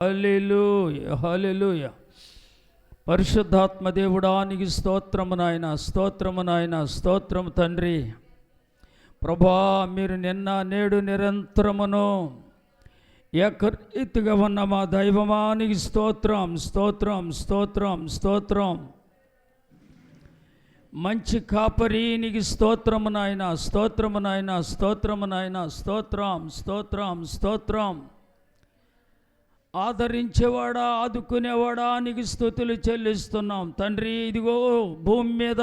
హల్లెలూయా హల్లెలూయా. పరిశుద్ధాత్మ దేవుడానికి స్తోత్రము నాయన, స్తోత్రము నాయన, స్తోత్రము తండ్రి. ప్రభా, మీరు నిన్న నేడు నిరంతరమును ఏకరీతిగా ఉన్న మా దైవమానికి స్తోత్రం స్తోత్రం స్తోత్రం స్తోత్రం. మంచి కాపరీనికి స్తోత్రము నాయన, స్తోత్రము నాయన, స్తోత్రము నాయన, స్తోత్రం స్తోత్రం స్తోత్రం. ఆదరించేవాడా, ఆదుకునేవాడా నీకు స్తుతులు చెల్లిస్తున్నాం తండ్రి. ఇదిగో భూమి మీద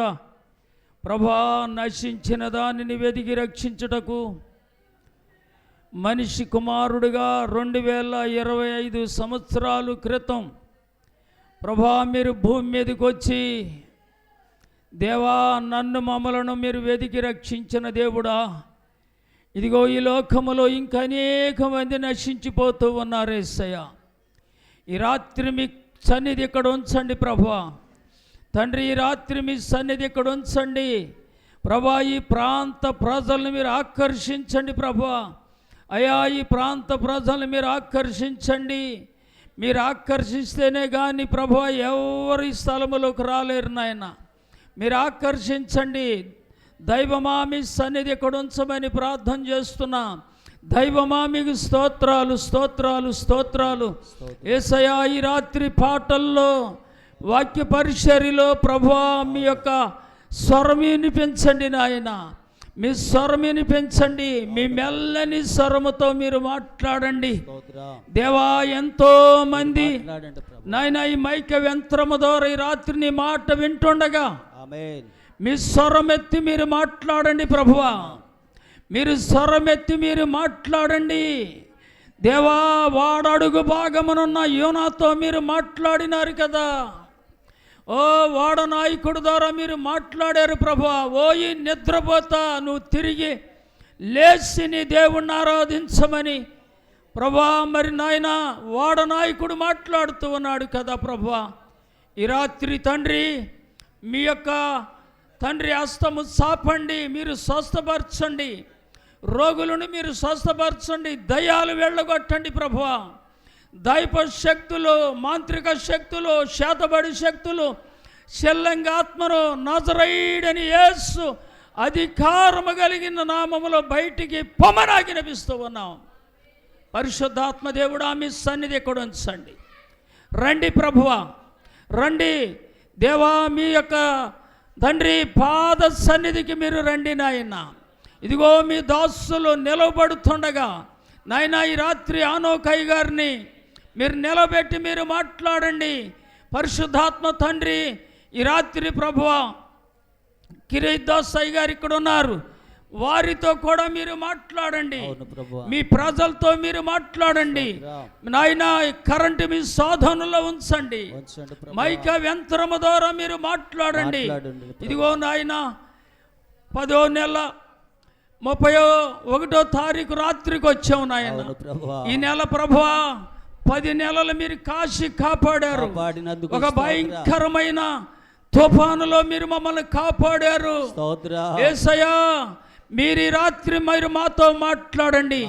ప్రభా, నశించిన దానిని వెదికి రక్షించుటకు మనిషి కుమారుడిగా 2025 సంవత్సరాల క్రితం ప్రభా మీరు భూమి మీదకి వచ్చి, దేవా నన్ను మమ్మలను మీరు వెదికి రక్షించిన దేవుడా, ఇదిగో ఈ లోకములో ఇంకా అనేక మంది నశించిపోతూ ఉన్నారు యేసయ్య. ఈ రాత్రి మీ సన్నిధి ఇక్కడ ఉంచండి ప్రభా తండ్రి. ఈ రాత్రి మీ సన్నిధి ఇక్కడ ఉంచండి ప్రభా. ఈ ప్రాంత ప్రజలను మీరు ఆకర్షించండి ప్రభా. అయా, ఈ ప్రాంత ప్రజలను మీరు ఆకర్షించండి. మీరు ఆకర్షిస్తేనే కానీ ప్రభా ఎవరి స్థలములోకి రాలేరు నాయన. మీరు ఆకర్షించండి దైవమా. మీ సన్నిధి ఇక్కడ ఉంచమని ప్రార్థన చేస్తున్నా. దైవమా మీకు స్తోత్రాలు స్తోత్రాలు స్తోత్రాలు. యేసయ్యా, ఈ రాత్రి పాటల్లో వాక్య పరిచర్యలో ప్రభువా మీ యొక్క స్వరం వినిపించండి నాయన. మీ స్వరం వినిపించండి. మీ మెల్లని స్వరముతో మీరు మాట్లాడండి దేవా. ఎంతో మంది నాయన ఈ మైక యంత్రము ద్వారా ఈ రాత్రి నీ మాట వింటుండగా మీ స్వరమెత్తి మీరు మాట్లాడండి ప్రభువా. మీరు స్వరమెత్తి మీరు మాట్లాడండి దేవా. వాడడుగు భాగమునున్న యోనాతో మీరు మాట్లాడినారు కదా. ఓ వాడ నాయకుడు ద్వారా మీరు మాట్లాడారు ప్రభువా. ఓ ఈ నిద్రపోతా నువ్వు తిరిగి లేచి నీ దేవుణ్ణి ఆరాధించమని ప్రభువా. మరి నాయన వాడ నాయకుడు మాట్లాడుతూ ఉన్నాడు కదా ప్రభువా. ఈ రాత్రి తండ్రి మీ యొక్క తండ్రి హస్తము చాపండి, మీరు స్వస్థపరచండి. రోగులను మీరు స్వస్థపరచండి. దయ్యాలు వెళ్ళగొట్టండి ప్రభువా. దైవ శక్తులు, మాంత్రిక శక్తులు, శాతబడి శక్తులు, శల్లంగాత్మను నజరేయుడని యేసు అధికారము కలిగిన నామములో బయటికి పొమ్మనాజ్ఞాపిస్తూ ఉన్నాం. పరిశుద్ధాత్మ దేవుడా మీ సన్నిధి ఎక్కడ ఉంచండి. రండి ప్రభువా, రండి దేవా. మీ యొక్క తండ్రి పాద సన్నిధికి మీరు రండి నాయన. ఇదిగో మీ దాసులు నిలబడుతుండగా నాయన ఈ రాత్రి ఆనోకయ్య గారిని మీరు నిలబెట్టి మీరు మాట్లాడండి. పరిశుద్ధాత్మ తండ్రి ఈ రాత్రి ప్రభువా కిరీదాస్ అయ్య గారు ఇక్కడ ఉన్నారు, వారితో కూడా మీరు మాట్లాడండి. మీ ప్రజలతో మీరు మాట్లాడండి నాయన. కరెంటు మీ సాధనలో ఉంచండి. మైక యంత్రము ద్వారా మీరు మాట్లాడండి. ఇదిగో నాయన 10వ నెల 31వ తారీఖు రాత్రికి వచ్చావు నాయన. ఈ నెల ప్రభువా 10 నెలలు మీరు కాశీ కాపాడారు. ఒక భయంకరమైన తుఫానులో మీరు మమ్మల్ని కాపాడారు యేసయ్యా. మీరు ఈ రాత్రి మీరు మాతో మాట్లాడండి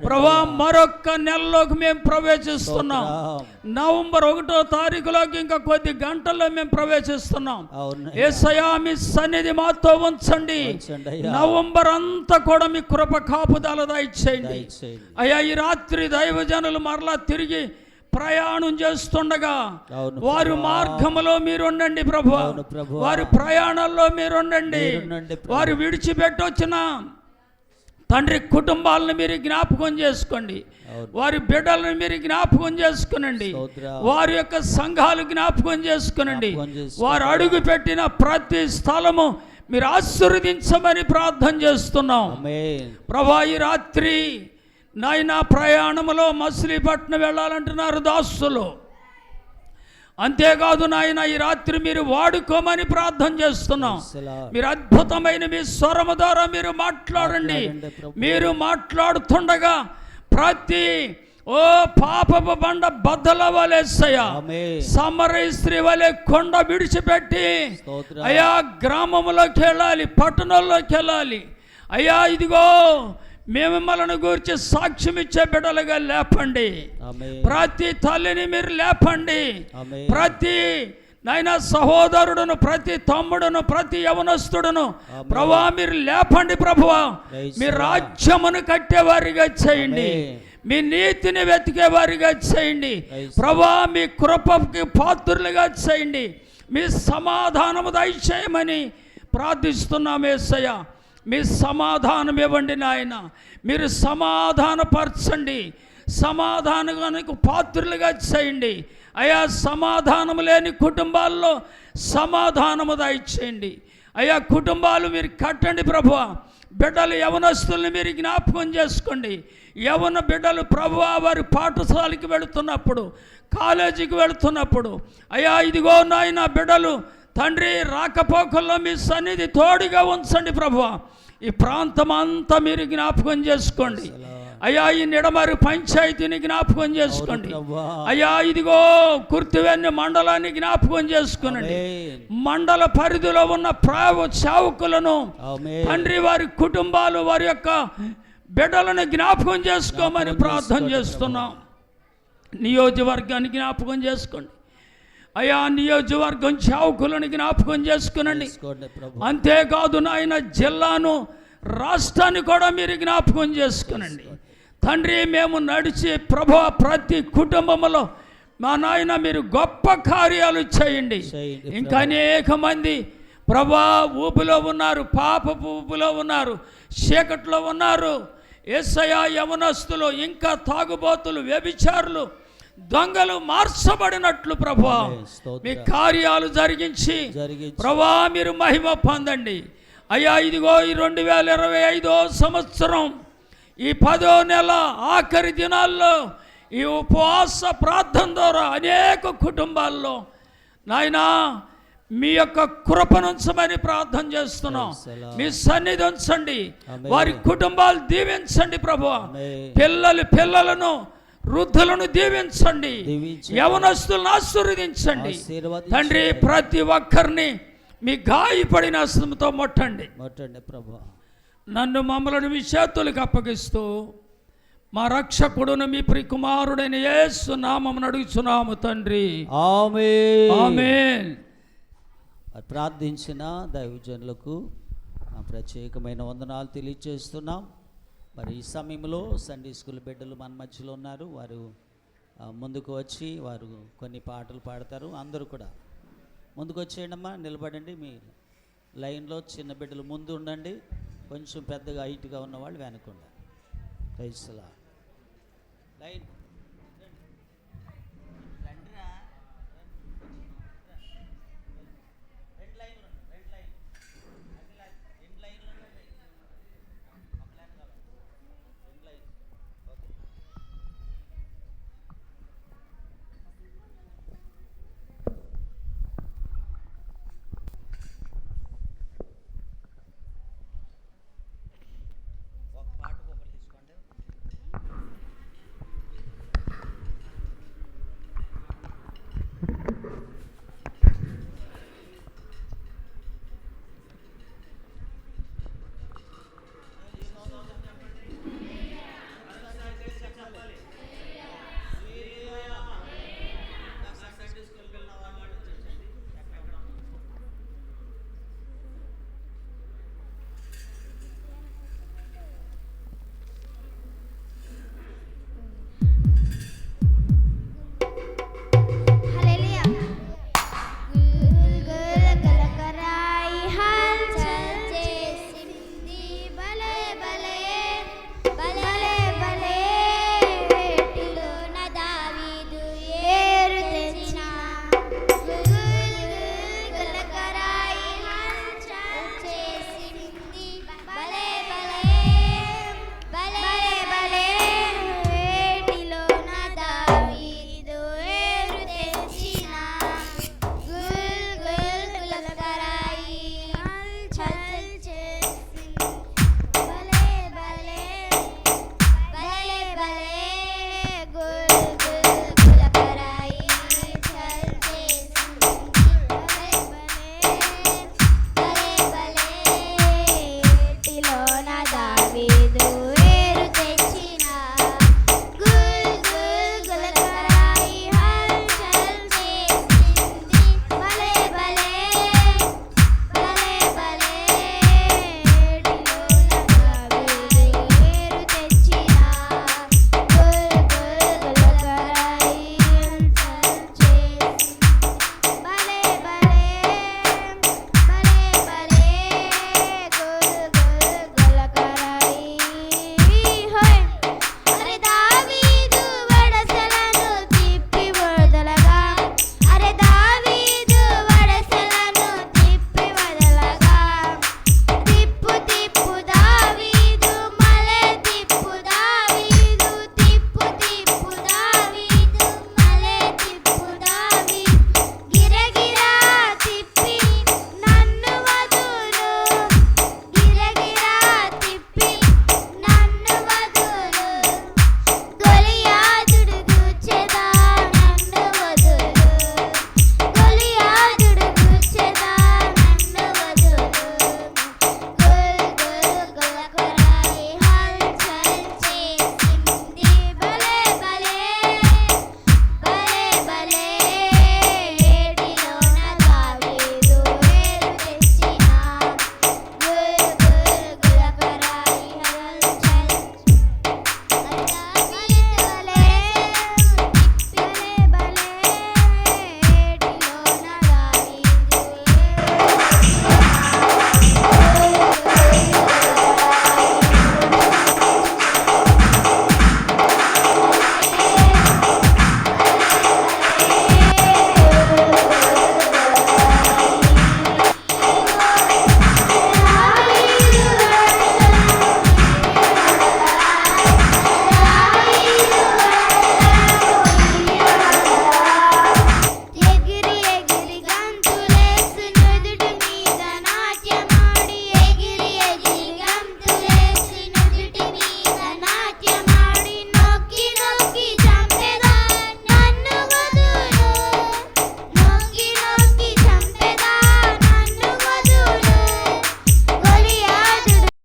ప్రభా. మరొక్క నెలలోకి మేము ప్రవేశిస్తున్నాం. నవంబర్ 1వ తారీఖులోకి ఇంకా కొద్ది గంటల్లో మేము ప్రవేశిస్తున్నాం యేసయ్యా. మీ సన్నిధి మాతో ఉంచండి. నవంబర్ అంతా కూడా మీ కృప కాపుదల దయచేయండి అయ్యా. ఈ రాత్రి దైవజనులు మరలా తిరిగి ప్రయాణం చేస్తుండగా వారి మార్గములో మీరు ఉండండి ప్రభు. వారి ప్రయాణాల్లో మీరు ఉండండి. వారు విడిచిపెట్టొచ్చిన తండ్రి కుటుంబాలను మీరు జ్ఞాపకం చేసుకోండి. వారి బిడ్డలను మీరు జ్ఞాపకం చేసుకునండి. వారి యొక్క సంఘాలు జ్ఞాపకం చేసుకునండి. వారు అడుగు పెట్టిన ప్రతి స్థలము మీరు ఆశీర్వదించమని ప్రార్థన చేస్తున్నాం ప్రభా. ఈ రాత్రి నాయన ప్రయాణములో మచిలీపట్నం వెళ్ళాలంటున్నారు దాసులు. అంతేకాదు నాయన ఈ రాత్రి మీరు వాడుకోమని ప్రార్థన చేస్తున్నాం. మీరు అద్భుతమైన మీ స్వరము ద్వారా మీరు మాట్లాడండి. మీరు మాట్లాడుతుండగా ప్రతి పాపపు బండ బద్దల వలేసయ్యా. సమరయ స్త్రీ వలె కొండ విడిచిపెట్టి అయా గ్రామంలోకి వెళ్ళాలి, పట్టణంలోకి వెళ్ళాలి అయ్యా. ఇదిగో మేము మిమ్మల్ని గురించి సాక్ష్యం ఇచ్చే బిడ్డలుగా లేపండి. ప్రతి తల్లిని మీరు లేపండి. ప్రతి నాయన సహోదరుడును, ప్రతి తమ్ముడును, ప్రతి యవనస్తుడును ప్రభువా మీరు లేపండి. ప్రభువా మీ రాజ్యమును కట్టేవారిగా చేయండి. మీ నీతిని వెతికేవారిగా చేయండి. ప్రభువా మీ కృపకి పాత్రులుగా చేయండి. మీ సమాధానము దయచేయమని ప్రార్థిస్తున్నాం యేసయ్య. మీ సమాధానం ఇవ్వండి నాయన. మీరు సమాధానపరచండి. సమాధానానికి పాత్రులుగా చేయండి అయ్యా. సమాధానం లేని కుటుంబాల్లో సమాధానము దయచేయండి అయ్యా. కుటుంబాలు మీరు కట్టండి ప్రభువా. బిడ్డలు యవనస్తుల్ని మీరు జ్ఞాపకం చేసుకోండి. యవన బిడ్డలు ప్రభువా వారి పాఠశాలకి వెళుతున్నప్పుడు, కాలేజీకి వెళుతున్నప్పుడు అయ్యా ఇదిగో నాయన బిడ్డలు తండ్రి రాకపోకల్లో మీ సన్నిధి తోడుగా ఉంచండి ప్రభువా. ఈ ప్రాంతం అంతా మీరు జ్ఞాపకం చేసుకోండి అయ్యా. ఈ నిడమరి పంచాయతీని జ్ఞాపకం చేసుకోండి అయ్యా. ఇదిగో కుర్తివెన్ని మండలాన్ని జ్ఞాపకం చేసుకునండి. మండల పరిధిలో ఉన్న సేవకులను తండ్రి వారి కుటుంబాలు వారి యొక్క బిడ్డలను జ్ఞాపకం చేసుకోమని ప్రార్థన చేస్తున్నాం. నియోజకవర్గాన్ని జ్ఞాపకం చేసుకోండి అయ్యా. నియోజకవర్గం సేవకులను జ్ఞాపకం చేసుకునండి. అంతేకాదు నాయన జిల్లాను, రాష్ట్రాన్ని కూడా మీరు జ్ఞాపకం చేసుకునండి తండ్రి. మేము నడిచి ప్రభువా ప్రతి కుటుంబంలో మా నాయన మీరు గొప్ప కార్యాలు చేయండి. ఇంకా అనేక మంది ప్రభువా ఊపిలో ఉన్నారు, పాపపు ఊపిలో ఉన్నారు, చీకట్లో ఉన్నారు యేసయ్యా. యవనస్తులు, ఇంకా తాగుబోతులు, వ్యభిచారులు, దొంగలు మార్చబడినట్లు ప్రభువా మీ కార్యాలు జరిగించి ప్రభువా మీరు మహిమ పొందండి అయ్యా. ఇదిగో ఈ 2025 సంవత్సరం ఈ 10వ నెల ఆఖరి దినాల్లో ఈ ఉపవాస ప్రార్థన ద్వారా అనేక కుటుంబాల్లో నాయనా మీ యొక్క కృపనుంచమని ప్రార్థన చేస్తున్నాం. మీ సన్నిధి ఉంచండి, వారి కుటుంబాలు దీవించండి ప్రభువా. పిల్లలను వృద్ధులను దీవించండి, యవనస్తులను ఆశీర్వదించండి తండ్రి. ప్రతి ఒక్కరిని మీ గాయపడిన హస్తంతో ముట్టండి ప్రభువా. నన్ను మమ్మలను మీ చేతులకు అప్పగిస్తూ మా రక్షకుడును మీ ప్రియకుమారుడైన యేసు నామమున అడుగుచున్నాము తండ్రి. ఆమేన్. ఆమేన్. ప్రార్థించిన దైవజనులకు ప్రత్యేకమైన వందనాలు తెలియజేస్తున్నాం. మరి ఈ సమయంలో సండే స్కూల్ బిడ్డలు మన మధ్యలో ఉన్నారు. వారు ముందుకు వచ్చి వారు కొన్ని పాటలు పాడతారు. అందరూ కూడా ముందుకు వచ్చేయండమ్మా, నిలబడండి. మీ లైన్లో చిన్న బిడ్డలు ముందు ఉండండి, కొంచెం పెద్దగా హైట్గా ఉన్నవాళ్ళు వెనకుండా. Praise the Lord. లైన్